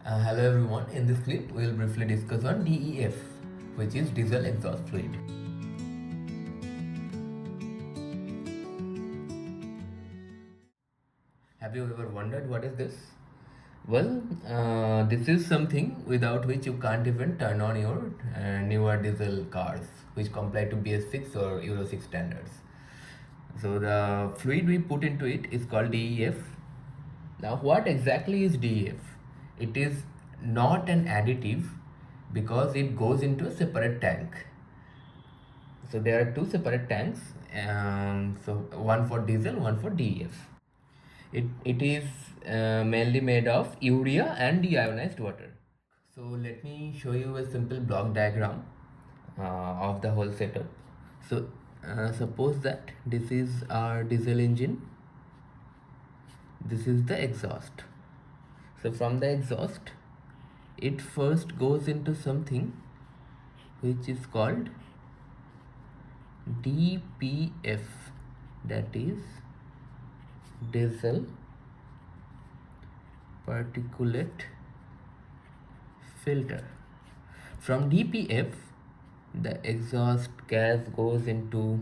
Hello everyone, in this clip we will briefly discuss on DEF, which is diesel exhaust fluid. Have you ever wondered what is this? Well, this is something without which you can't even turn on your newer diesel cars, which comply to BS6 or Euro 6 standards. So the fluid we put into it is called DEF. Now what exactly is DEF? It is not an additive because it goes into a separate tank. So there are two separate tanks, so one for diesel, one for DEF. It is mainly made of urea and deionized water. So let me show you a simple block diagram of the whole setup. So suppose that this is our diesel engine, this is the exhaust. So from the exhaust, it first goes into something which is called DPF, that is diesel particulate filter. From DPF, the exhaust gas goes into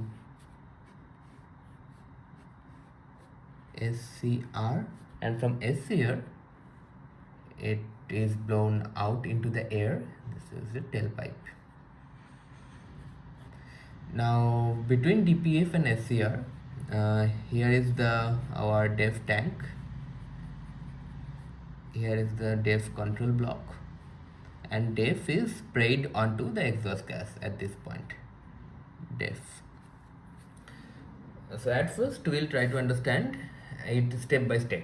SCR, and from SCR it is blown out into the air. This is the tailpipe. Now between DPF and SCR, here is our DEF tank, here is the DEF control block, and DEF is sprayed onto the exhaust gas at this point. DEF. So at first we'll try to understand it step by step.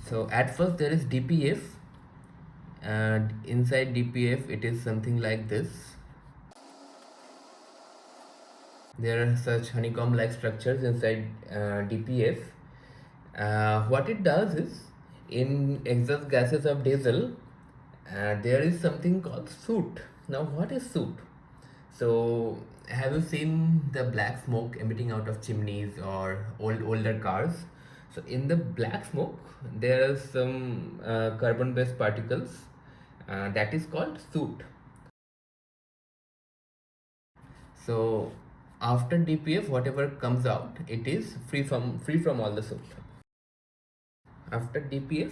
So at first there is DPF, and inside DPF it is something like this. There are such honeycomb like structures inside DPF. What it does is, in exhaust gases of diesel, there is something called soot. Now what is soot? So have you seen the black smoke emitting out of chimneys or older cars? So in the black smoke there are some carbon based particles that is called soot. So after DPF, whatever comes out, it is free from all the soot. After DPF,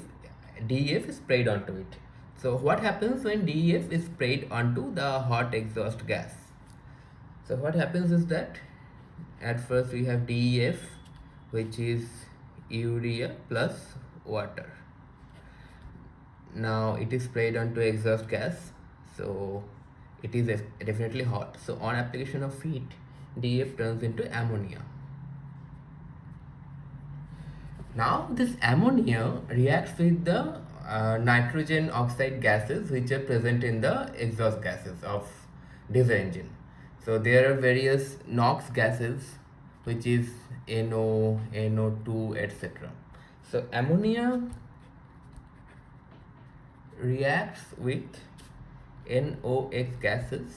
DEF is sprayed onto it. So what happens when DEF is sprayed onto the hot exhaust gas? So what happens is that at first we have DEF, which is urea plus water. Now it is sprayed onto exhaust gas, so it is definitely hot. So on application of heat, DEF turns into ammonia. Now this ammonia reacts with the nitrogen oxide gases which are present in the exhaust gases of diesel engine. So there are various NOx gases, which is NO, NO2, etc. So ammonia reacts with NOx gases,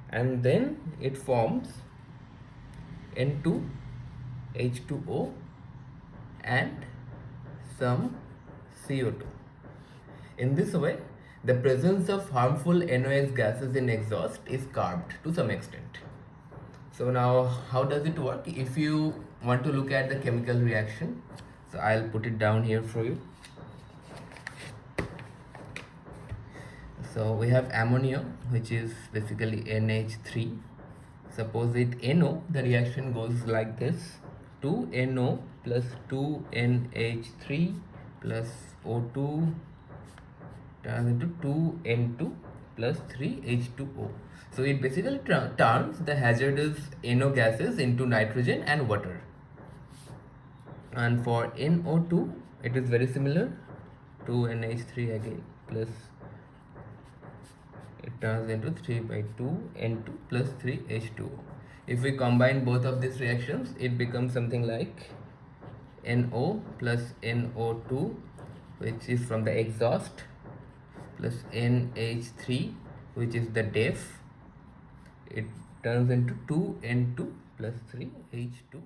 and then it forms N2, H2O and some CO2. In this way, the presence of harmful NOx gases in exhaust is curbed to some extent. So now how does it work? If you want to look at the chemical reaction, so I'll put it down here for you. So we have ammonia, which is basically NH3. Suppose it NO, the reaction goes like this: 2NO plus 2NH3 plus O2 turns into 2N2 plus 3H2O. So it basically turns the hazardous NO gases into nitrogen and water. And for NO2, it is very similar. 2NH3 again plus it turns into 3 by 2 N2 plus 3 H2O. If we combine both of these reactions, it becomes something like NO plus NO2, which is from the exhaust, plus NH3, which is the DEF. It turns into 2N2 plus 3 H2O.